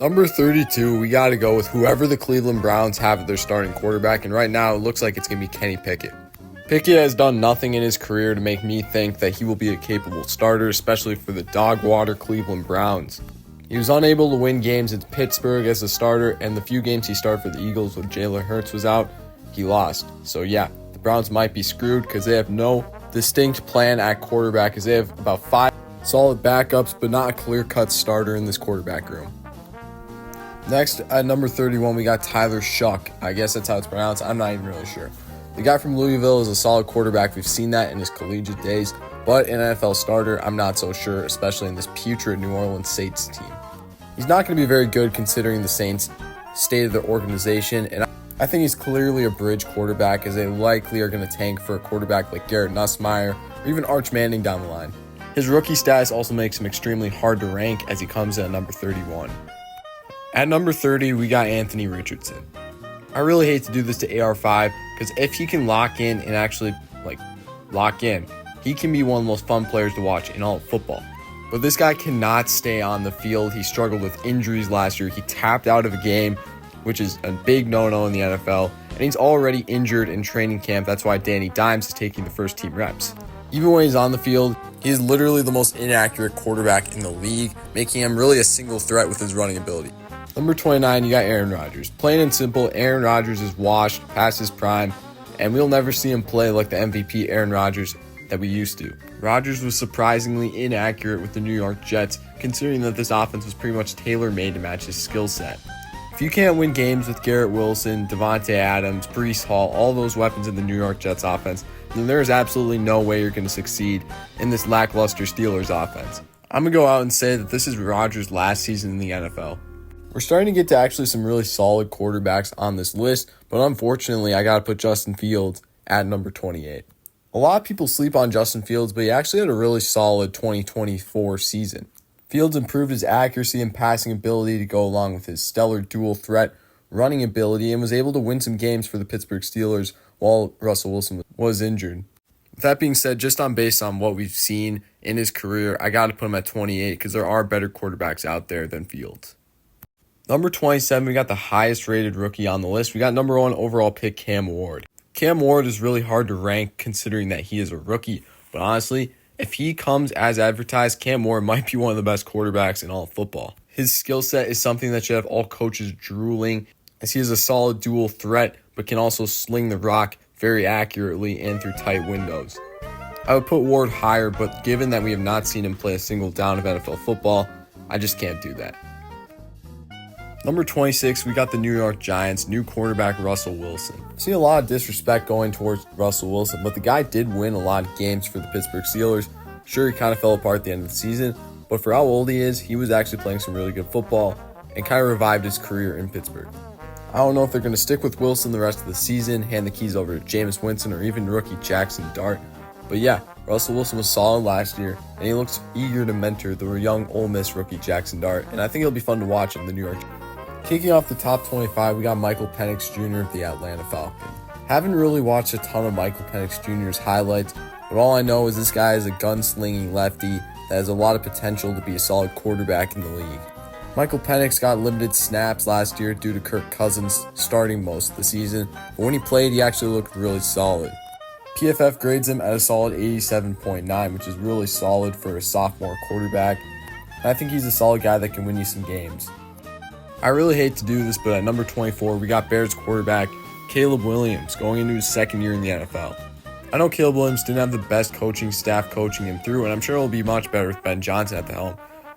Number 32, we got to go with whoever the Cleveland Browns have at their starting quarterback, and right now it looks like it's going to be Kenny Pickett. Pickett has done nothing in his career to make me think that he will be a capable starter, especially for the dog-water Cleveland Browns. He was unable to win games in Pittsburgh as a starter, and the few games he started for the Eagles when Jaylen Herz was out, he lost. So yeah, the Browns might be screwed because they have no distinct plan at quarterback, as they have about 5 solid backups, but not a clear-cut starter in this quarterback room. Next, at number 31, we got Tyler Shuck. I guess that's how it's pronounced. I'm not even really sure. The guy from Louisville is a solid quarterback. We've seen that in his collegiate days, but an NFL starter, I'm not so sure, especially in this putrid New Orleans Saints team. He's not going to be very good considering the Saints' state of their organization, and I think he's clearly a bridge quarterback, as they likely are going to tank for a quarterback like Garrett Nussmeier or even Arch Manning down the line. His rookie status also makes him extremely hard to rank, as he comes in at number 31. At number 30, we got Anthony Richardson. I really hate to do this to AR5, because if he can lock in and actually lock in, he can be one of the most fun players to watch in all of football. But this guy cannot stay on the field. He struggled with injuries last year. He tapped out of a game, which is a big no-no in the NFL, and he's already injured in training camp. That's why Danny Dimes is taking the first team reps. Even when he's on the field, he is literally the most inaccurate quarterback in the league, making him really a single threat with his running ability. Number 29, you got Aaron Rodgers. Plain and simple, Aaron Rodgers is washed past his prime, and we'll never see him play like the MVP Aaron Rodgers that we used to. Rodgers was surprisingly inaccurate with the New York Jets, considering that this offense was pretty much tailor-made to match his skill set. If you can't win games with Garrett Wilson, Devontae Adams, Breece Hall, all those weapons in the New York Jets offense, then there's absolutely no way you're going to succeed in this lackluster Steelers offense. I'm going to go out and say that this is Rodgers' last season in the NFL. We're starting to get to actually some really solid quarterbacks on this list, but unfortunately, I got to put Justin Fields at number 28. A lot of people sleep on Justin Fields, but he actually had a really solid 2024 season. Fields improved his accuracy and passing ability to go along with his stellar dual threat running ability, and was able to win some games for the Pittsburgh Steelers while Russell Wilson was injured. With that being said, just based on what we've seen in his career, I got to put him at 28 because there are better quarterbacks out there than Fields. Number 27, we got the highest rated rookie on the list. We got number 1 overall pick, Cam Ward. Cam Ward is really hard to rank considering that he is a rookie, but honestly, if he comes as advertised, Cam Ward might be one of the best quarterbacks in all of football. His skill set is something that should have all coaches drooling, as he is a solid dual threat, but can also sling the rock very accurately and through tight windows. I would put Ward higher, but given that we have not seen him play a single down of NFL football, I just can't do that. Number 26, we got the New York Giants' new quarterback, Russell Wilson. I've seen a lot of disrespect going towards Russell Wilson, but the guy did win a lot of games for the Pittsburgh Steelers. Sure, he kind of fell apart at the end of the season, but for how old he is, he was actually playing some really good football and kind of revived his career in Pittsburgh. I don't know if they're going to stick with Wilson the rest of the season, hand the keys over to Jameis Winston or even rookie Jackson Dart. But yeah, Russell Wilson was solid last year, and he looks eager to mentor the young Ole Miss rookie Jackson Dart, and I think it'll be fun to watch in the New York. Kicking off the top 25, we got Michael Penix Jr. of the Atlanta Falcons. Haven't really watched a ton of Michael Penix Jr.'s highlights, but all I know is this guy is a gunslinging lefty that has a lot of potential to be a solid quarterback in the league. Michael Penix got limited snaps last year due to Kirk Cousins starting most of the season, but when he played, he actually looked really solid. PFF grades him at a solid 87.9, which is really solid for a sophomore quarterback, and I think he's a solid guy that can win you some games. I really hate to do this, but at number 24, we got Bears quarterback Caleb Williams going into his second year in the NFL. I know Caleb Williams didn't have the best coaching staff coaching him through, and I'm sure it'll be much better with Ben Johnson at the helm,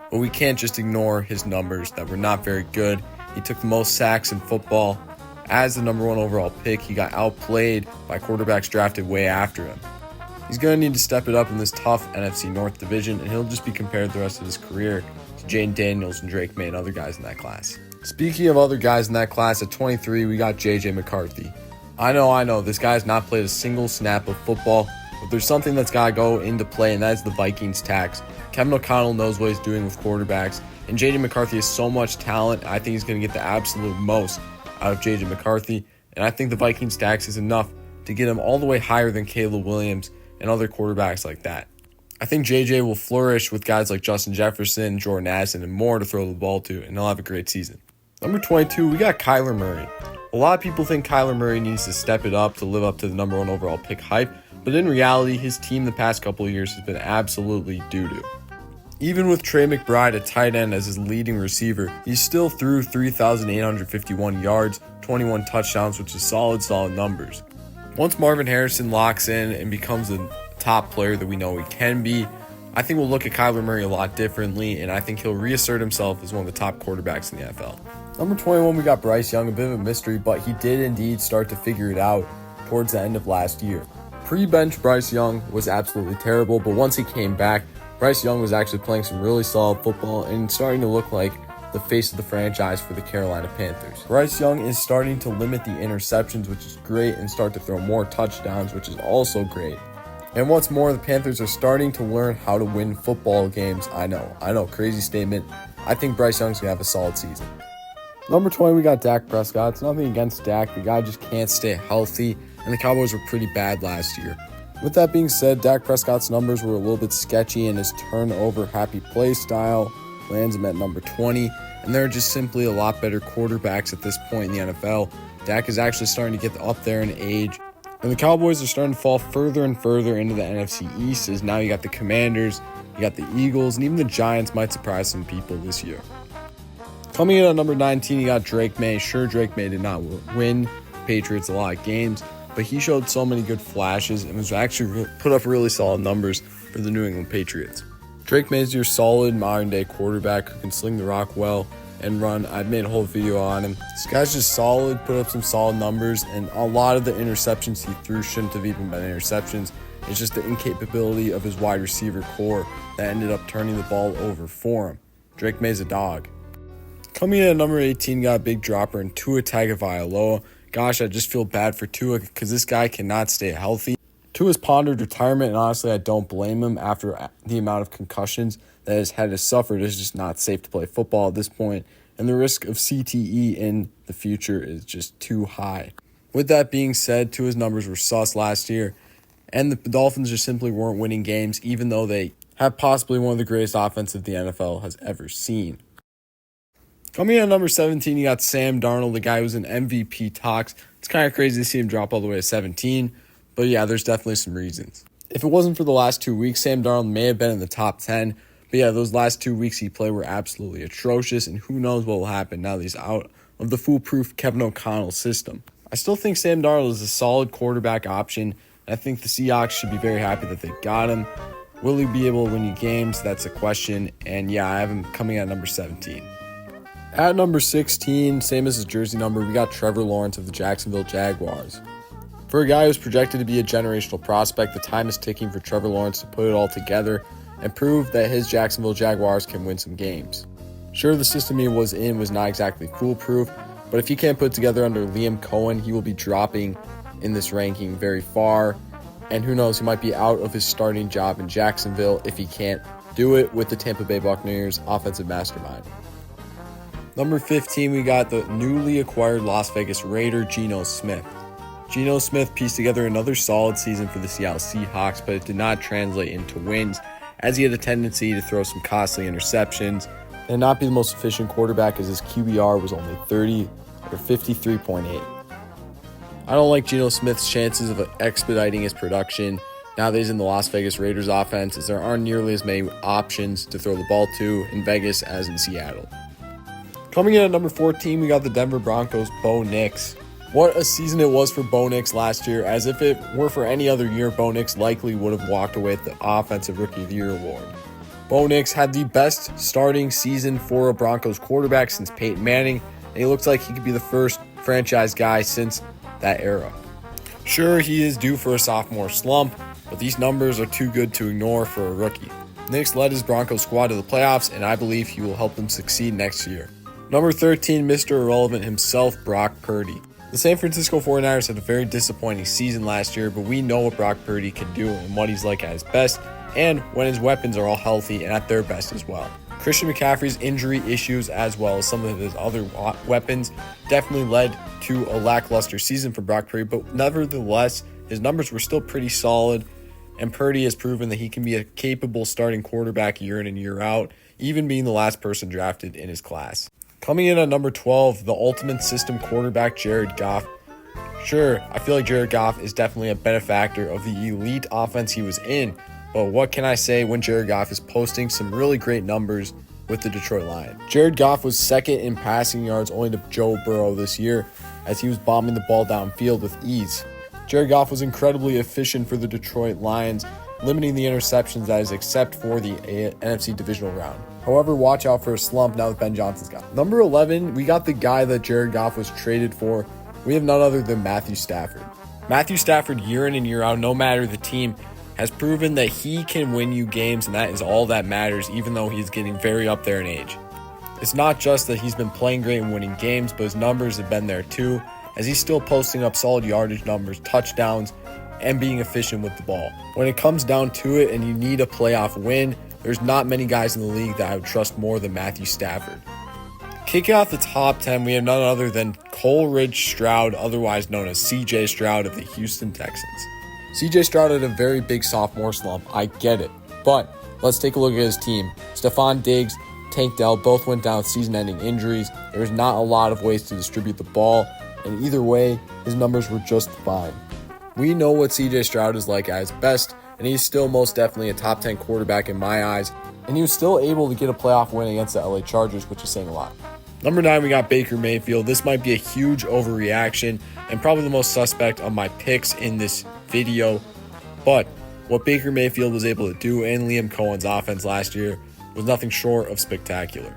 but we can't just ignore his numbers that were not very good. He took the most sacks in football. As the number 1 overall pick, he got outplayed by quarterbacks drafted way after him. He's going to need to step it up in this tough NFC North division, and he'll just be compared the rest of his career to Jane Daniels and Drake May and other guys in that class. Speaking of other guys in that class, at 23, we got J.J. McCarthy. I know, this guy has not played a single snap of football, but there's something that's got to go into play, and that is the Vikings tax. Kevin O'Connell knows what he's doing with quarterbacks, and J.J. McCarthy has so much talent. I think he's going to get the absolute most out of J.J. McCarthy, and I think the Vikings tax is enough to get him all the way higher than Caleb Williams and other quarterbacks like that. I think JJ will flourish with guys like Justin Jefferson, Jordan Addison, and more to throw the ball to, and he'll have a great season. Number 22, we got Kyler Murray. A lot of people think Kyler Murray needs to step it up to live up to the number 1 overall pick hype, but in reality, his team the past couple of years has been absolutely doo-doo. Even with Trey McBride at tight end as his leading receiver, he still threw 3,851 yards, 21 touchdowns, which is solid numbers. Once Marvin Harrison locks in and becomes the top player that we know he can be, I think we'll look at Kyler Murray a lot differently, and I think he'll reassert himself as one of the top quarterbacks in the NFL. Number 21, we got Bryce Young, a bit of a mystery, but he did indeed start to figure it out towards the end of last year. Pre-bench Bryce Young was absolutely terrible, but once he came back, Bryce Young was actually playing some really solid football and starting to look like the face of the franchise for the Carolina Panthers. Bryce Young is starting to limit the interceptions, which is great, and start to throw more touchdowns, which is also great. And what's more, the Panthers are starting to learn how to win football games. I know, crazy statement. I think Bryce Young's going to have a solid season. Number 20, we got Dak Prescott. It's nothing against Dak. The guy just can't stay healthy, and the Cowboys were pretty bad last year. With that being said, Dak Prescott's numbers were a little bit sketchy, and his turnover happy play style lands him at number 20, and there are just simply a lot better quarterbacks at this point in the NFL. Dak is actually starting to get up there in age, and the Cowboys are starting to fall further and further into the NFC East, as now you got the Commanders, you got the Eagles, and even the Giants might surprise some people this year. Coming in at number 19, you got Drake May. Sure, Drake May did not win Patriots a lot of games, but he showed so many good flashes and was actually put up really solid numbers for the New England Patriots. Drake May is your solid modern-day quarterback who can sling the rock well and run. I've made a whole video on him. This guy's just solid, put up some solid numbers, and a lot of the interceptions he threw shouldn't have even been interceptions. It's just the incapability of his wide receiver core that ended up turning the ball over for him. Drake May's a dog. Coming in at number 18, got a big dropper in Tua Taga. Gosh, I just feel bad for Tua because this guy cannot stay healthy. Tua's pondered retirement, and honestly, I don't blame him after the amount of concussions that his head has suffered. It's just not safe to play football at this point, and the risk of CTE in the future is just too high. With that being said, Tua's numbers were sus last year, and the Dolphins just simply weren't winning games, even though they have possibly one of the greatest offenses the NFL has ever seen. Coming in at number 17, you got Sam Darnold, the guy who's in MVP talks. It's kind of crazy to see him drop all the way to 17, but yeah, there's definitely some reasons. If it wasn't for the last 2 weeks, Sam Darnold may have been in the top 10, but yeah, those last 2 weeks he played were absolutely atrocious, and who knows what will happen now that he's out of the foolproof Kevin O'Connell system. I still think Sam Darnold is a solid quarterback option, and I think the Seahawks should be very happy that they got him. Will he be able to win you games? That's a question, and yeah, I have him coming at number 17. At number 16, same as his jersey number, we got Trevor Lawrence of the Jacksonville Jaguars. For a guy who's projected to be a generational prospect, the time is ticking for Trevor Lawrence to put it all together and prove that his Jacksonville Jaguars can win some games. Sure, the system he was in was not exactly foolproof, but if he can't put it together under Liam Cohen, he will be dropping in this ranking very far, and who knows, he might be out of his starting job in Jacksonville if he can't do it with the Tampa Bay Buccaneers offensive mastermind. Number 15, we got the newly acquired Las Vegas Raider, Gino Smith. Gino Smith pieced together another solid season for the Seattle Seahawks, but it did not translate into wins, as he had a tendency to throw some costly interceptions and not be the most efficient quarterback, as his QBR was only 53.8. I don't like Gino Smith's chances of expediting his production now that he's in the Las Vegas Raiders offense, as there aren't nearly as many options to throw the ball to in Vegas as in Seattle. Coming in at number 14, we got the Denver Broncos' Bo Nix. What a season it was for Bo Nix last year. As if it were for any other year, Bo Nix likely would have walked away with the Offensive Rookie of the Year award. Bo Nix had the best starting season for a Broncos quarterback since Peyton Manning, and he looks like he could be the first franchise guy since that era. Sure, he is due for a sophomore slump, but these numbers are too good to ignore for a rookie. Nix led his Broncos squad to the playoffs, and I believe he will help them succeed next year. Number 13, Mr. Irrelevant himself, Brock Purdy. The San Francisco 49ers had a very disappointing season last year, but we know what Brock Purdy can do and what he's like at his best, and when his weapons are all healthy and at their best as well. Christian McCaffrey's injury issues, as well as some of his other weapons, definitely led to a lackluster season for Brock Purdy, but nevertheless, his numbers were still pretty solid, and Purdy has proven that he can be a capable starting quarterback year in and year out, even being the last person drafted in his class. Coming in at number 12, the ultimate system quarterback, Jared Goff. Sure, I feel like Jared Goff is definitely a benefactor of the elite offense he was in, but what can I say when Jared Goff is posting some really great numbers with the Detroit Lions? Jared Goff was second in passing yards only to Joe Burrow this year, as he was bombing the ball downfield with ease. Jared Goff was incredibly efficient for the Detroit Lions, limiting the interceptions that is except for the NFC divisional round. However, watch out for a slump now that Ben Johnson's gone. Number 11, we got the guy that Jared Goff was traded for. We have none other than Matthew Stafford. Matthew Stafford, year in and year out, no matter the team, has proven that he can win you games, and that is all that matters, even though he's getting very up there in age. It's not just that he's been playing great and winning games, but his numbers have been there too, as he's still posting up solid yardage numbers, touchdowns, and being efficient with the ball. When it comes down to it and you need a playoff win, there's not many guys in the league that I would trust more than Matthew Stafford. Kicking off the top 10, we have none other than Coleridge Stroud, otherwise known as CJ Stroud of the Houston Texans. CJ Stroud had a very big sophomore slump, I get it, but let's take a look at his team. Stephon Diggs, Tank Dell both went down with season-ending injuries. There was not a lot of ways to distribute the ball, and either way, his numbers were just fine. We know what CJ Stroud is like at his best, and he's still most definitely a top 10 quarterback in my eyes, and he was still able to get a playoff win against the LA Chargers, which is saying a lot. Number 9, we got Baker Mayfield. This might be a huge overreaction and probably the most suspect of my picks in this video, but what Baker Mayfield was able to do in Liam Cohen's offense last year was nothing short of spectacular.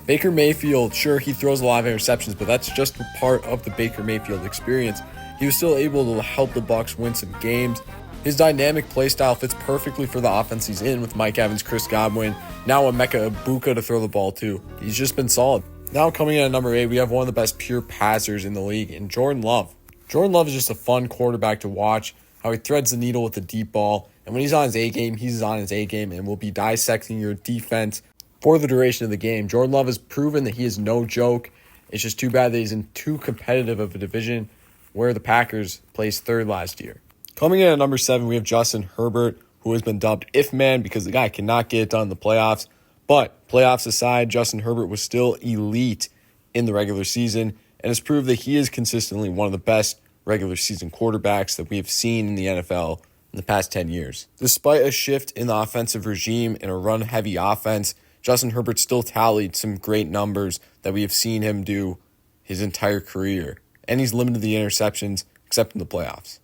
Baker Mayfield, sure, he throws a lot of interceptions, but that's just part of the Baker Mayfield experience. He was still able to help the Bucs win some games. His dynamic play style fits perfectly for the offense he's in with Mike Evans, Chris Godwin, now Emeka Egbuka to throw the ball to. He's just been solid. Now coming in at number 8, we have one of the best pure passers in the league in Jordan Love. Jordan Love is just a fun quarterback to watch, how he threads the needle with the deep ball, and when he's on his A-game, he's on his A-game and will be dissecting your defense for the duration of the game. Jordan Love has proven that he is no joke. It's just too bad that he's in too competitive of a division where the Packers placed third last year. Coming in at number 7, we have Justin Herbert, who has been dubbed If Man because the guy cannot get it done in the playoffs. But playoffs aside, Justin Herbert was still elite in the regular season and has proved that he is consistently one of the best regular season quarterbacks that we have seen in the NFL in the past 10 years. Despite a shift in the offensive regime and a run-heavy offense, Justin Herbert still tallied some great numbers that we have seen him do his entire career. And he's limited the interceptions except in the playoffs.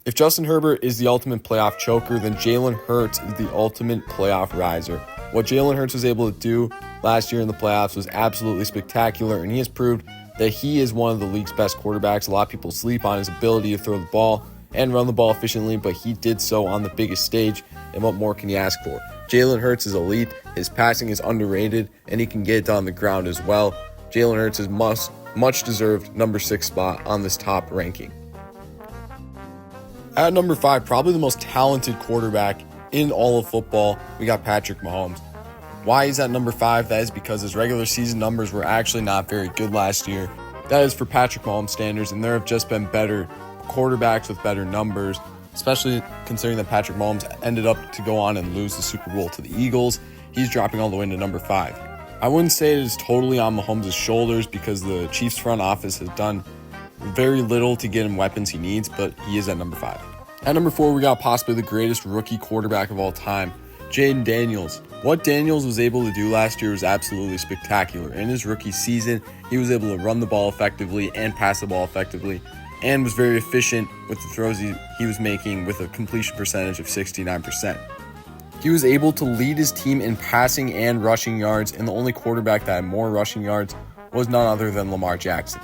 If Justin Herbert is the ultimate playoff choker, then Jaylen Herz is the ultimate playoff riser. What Jaylen Herz was able to do last year in the playoffs was absolutely spectacular, and he has proved that he is one of the league's best quarterbacks. A lot of people sleep on his ability to throw the ball and run the ball efficiently, but he did so on the biggest stage, and what more can you ask for? Jaylen Herz is elite, his passing is underrated, and he can get it done on the ground as well. Jaylen Herz is much deserved number 6 spot on this top ranking. At number 5, probably the most talented quarterback in all of football, we got Patrick Mahomes. Why he's at number 5? That is because his regular season numbers were actually not very good last year. That is for Patrick Mahomes standards, and there have just been better quarterbacks with better numbers, especially considering that Patrick Mahomes ended up to go on and lose the Super Bowl to the Eagles. He's dropping all the way to number 5. I wouldn't say it is totally on Mahomes' shoulders because the Chiefs front office has done very little to get him weapons he needs, but he is at number 5. At number 4, we got possibly the greatest rookie quarterback of all time, Jayden Daniels. What Daniels was able to do last year was absolutely spectacular. In his rookie season, he was able to run the ball effectively and pass the ball effectively, and was very efficient with the throws he was making with a completion percentage of 69%. He was able to lead his team in passing and rushing yards, and the only quarterback that had more rushing yards was none other than Lamar Jackson.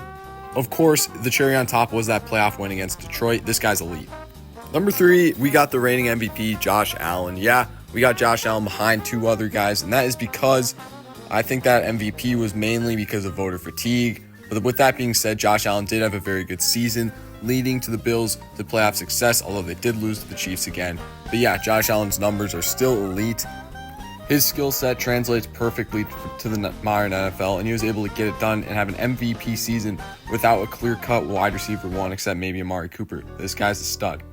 Of course, the cherry on top was that playoff win against Detroit. This guy's elite. Number 3, we got the reigning MVP, Josh Allen. Yeah, we got Josh Allen behind 2 other guys, and that is because I think that MVP was mainly because of voter fatigue. But with that being said, Josh Allen did have a very good season, leading to the Bills to playoff success, although they did lose to the Chiefs again. But yeah, Josh Allen's numbers are still elite. His skill set translates perfectly to the modern NFL, and he was able to get it done and have an MVP season without a clear-cut wide receiver one, except maybe Amari Cooper. This guy's a stud.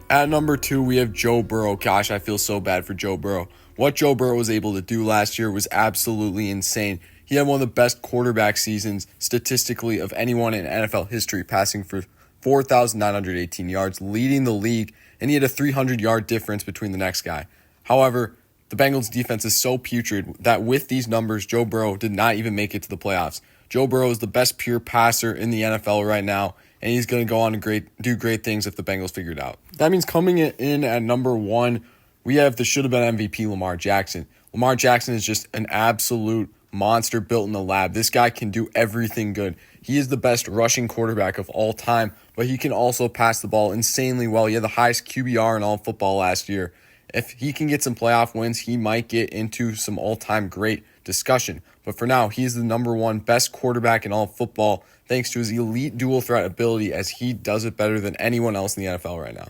At number 2, we have Joe Burrow. Gosh, I feel so bad for Joe Burrow. What Joe Burrow was able to do last year was absolutely insane. He had one of the best quarterback seasons statistically of anyone in NFL history, passing for 4,918 yards, leading the league, and he had a 300-yard difference between the next guy. However, the Bengals defense is so putrid that with these numbers, Joe Burrow did not even make it to the playoffs. Joe Burrow is the best pure passer in the NFL right now, and he's going to go on to do great things if the Bengals figure it out. That means coming in at number 1, we have the should-have-been MVP Lamar Jackson. Lamar Jackson is just an absolute monster built in the lab. This guy can do everything good. He is the best rushing quarterback of all time, but he can also pass the ball insanely well. He had the highest QBR in all football last year. If he can get some playoff wins, he might get into some all-time great discussion. But for now, he's the number 1 best quarterback in all football thanks to his elite dual threat ability, as he does it better than anyone else in the NFL right now.